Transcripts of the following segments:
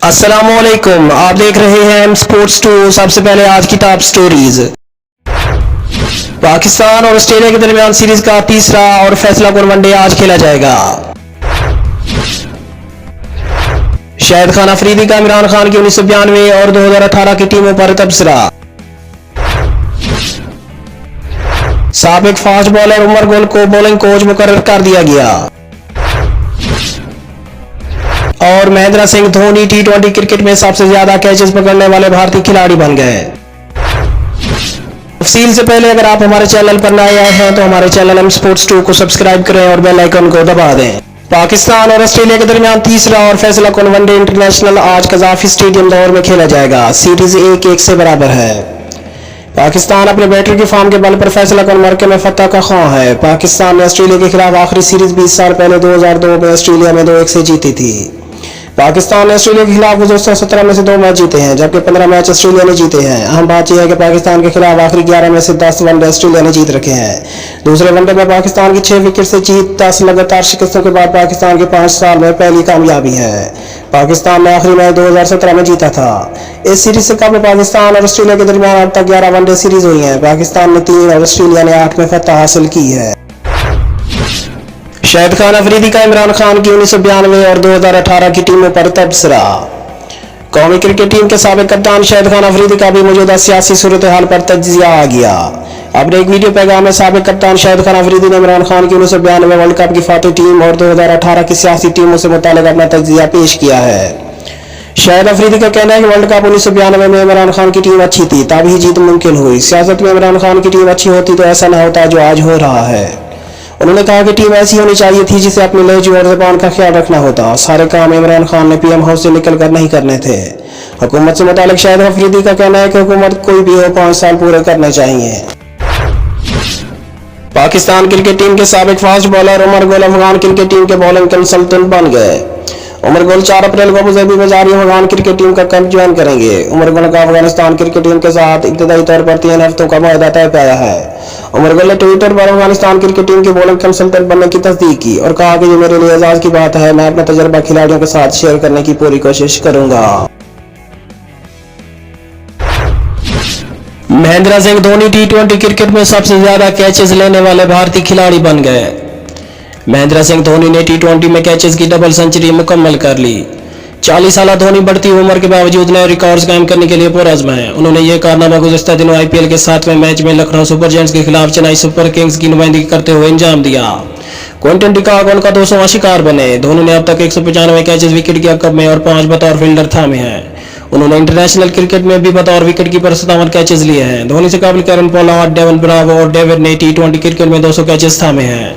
अस्सलामुअलैकुम, आप देख रहे हैं एम स्पोर्ट्स 2। सबसे पहले आज की टॉप स्टोरीज। पाकिस्तान और ऑस्ट्रेलिया के दरमियान सीरीज का तीसरा और फैसला कुन वनडे आज खेला जाएगा। शाहिद खान अफरीदी का इमरान खान की 1992 और 2018 की टीमों पर तबसरा। साबिक फास्ट बॉलर उमर गुल को बॉलिंग कोच मुकर्रर कर दिया गया। और महेंद्र सिंह धोनी टी20 क्रिकेट में सबसे ज्यादा कैचेस पकड़ने वाले भारतीय खिलाड़ी बन गए। तफसील से पहले अगर आप हमारे चैनल पर नए आए हैं तो हमारे चैनल एम स्पोर्ट्स 2 को सब्सक्राइब करें और बेल आइकन को दबा दें। पाकिस्तान और ऑस्ट्रेलिया के दरमियान तीसरा और फैसला कुन वनडे इंटरनेशनल आज कजाफी स्टेडियम लाहौर में खेला जाएगा। सीरीज 1-1 से बराबर है। पाकिस्तान अपने बैटर की फॉर्म के बल पर फैसला कुन मरके में फतह का ख्वाह है। पाकिस्तान ने ऑस्ट्रेलिया के खिलाफ आखिरी सीरीज 20 साल पहले 2002 में ऑस्ट्रेलिया में 2-1 से जीती थी। पाकिस्तान ने ऑस्ट्रेलिया के खिलाफ 2017 में से 2 मैच जीते हैं, जबकि 15 मैच ऑस्ट्रेलिया ने जीते हैं। अहम बात यह है कि पाकिस्तान के खिलाफ आखिरी 11 में से 10 वनडे ऑस्ट्रेलिया ने जीत रखे हैं। दूसरे वनडे में पाकिस्तान की 6 विकेट से जीत 10 लगातार शिकस्तों के बाद पाकिस्तान के 5 साल में पहली कामयाबी है। पाकिस्तान ने आखिरी मैच 2017 में जीता था। इस सीरीज से कबल पाकिस्तान और ऑस्ट्रेलिया के दरमियान अब तक 11 वनडे सीरीज हुई है। पाकिस्तान ने 3 और ऑस्ट्रेलिया ने 8 में फतह हासिल की है। शाहिद खान अफरीदी का इमरान खान की 1992 और 2018 की टीमों पर तबसरा। कौमी क्रिकेट टीम के साबिक कप्तान शाहिद खान अफरीदी का भी मौजूदा सियासी सूरत हाल पर तज्जिया आ गया। अपने एक वीडियो पैगाम में साबिक कप्तान शाहिद खान अफरीदी ने इमरान खान की 1992 वर्ल्ड कप की फातिह टीम और 2018 की सियासी टीमों से मुताल्लिक अपना तज्जिया पेश किया है। शाहिद अफरीदी का कहना है कि वर्ल्ड कप 1992 में इमरान खान की टीम अच्छी थी, तभी जीत मुमकिन हुई। सियासत में इमरान खान की टीम अच्छी होती तो ऐसा न होता जो आज हो रहा है। उन्होंने कहा कि टीम ऐसी होनी चाहिए थी जिसे अपनी लहजे और ज़बान का ख्याल रखना होता। सारे काम इमरान खान ने पीएम हाउस से निकलकर नहीं करने थे। हुकूमत से मुतालिक शाहिद अफरीदी का कहना है कि हुकूमत कोई भी हो 5 साल पूरे करने चाहिए। पाकिस्तान क्रिकेट टीम के साबिक fast bowler Umar Gul Afghan cricket team के बॉलिंग कंसल्टेंट बन गए। उमर गुल 4 अप्रैल को अबूधाबी में जारी अफगान क्रिकेट टीम का कैंप ज्वाइन करेंगे। उमर गुल का अफगानिस्तान क्रिकेट टीम के साथ इब्तदाई तौर पर 3 हफ्तों का मुआहदा तय पाया है। उमर गुल ने ट्विटर पर अफगानिस्तान क्रिकेट टीम के बॉलिंग कंसल्टेंट बनने की तस्दीक की और कहा कि ये मेरे लिए एजाज की बात है। मैं अपना तजर्बा खिलाड़ियों के साथ शेयर करने की पूरी कोशिश करूंगा। महेंद्र सिंह धोनी टी20 क्रिकेट में सबसे ज्यादा कैचेस लेने वाले भारतीय खिलाड़ी बन गए। महेंद्र सिंह धोनी ने टी20 में कैचेस की डबल सेंचुरी मुकम्मल कर ली। 40 साल धोनी बढ़ती उम्र के बावजूद नए रिकॉर्ड्स कायम करने के लिए पुरअज़्म है। उन्होंने ये कारनामा गुज़िश्ता दिनों आईपीएल के 7वें मैच में लखनऊ सुपर जायंट्स के खिलाफ चेन्नई सुपर किंग्स की नुमाइंदगी करते हुए अंजाम दिया। क्विंटन डिकॉक उनका 200वां शिकार बने। धोनी ने अब तक 195 कैचेस विकेट की अकब में और 5 बतौर फील्डर थामे हैं। उन्होंने इंटरनेशनल क्रिकेट में भी बतौर विकेट कीपर 57 कैचेस लिए हैं। धोनी से काबिल कैरन पोलार्ड, डेवन ब्रावो और डेविड ने टी20 क्रिकेट में 200 कैचेस थामे हैं।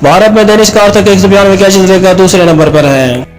भारत में डेनिस कार्तिक 192 कैचेस लेकर दूसरे नंबर पर है।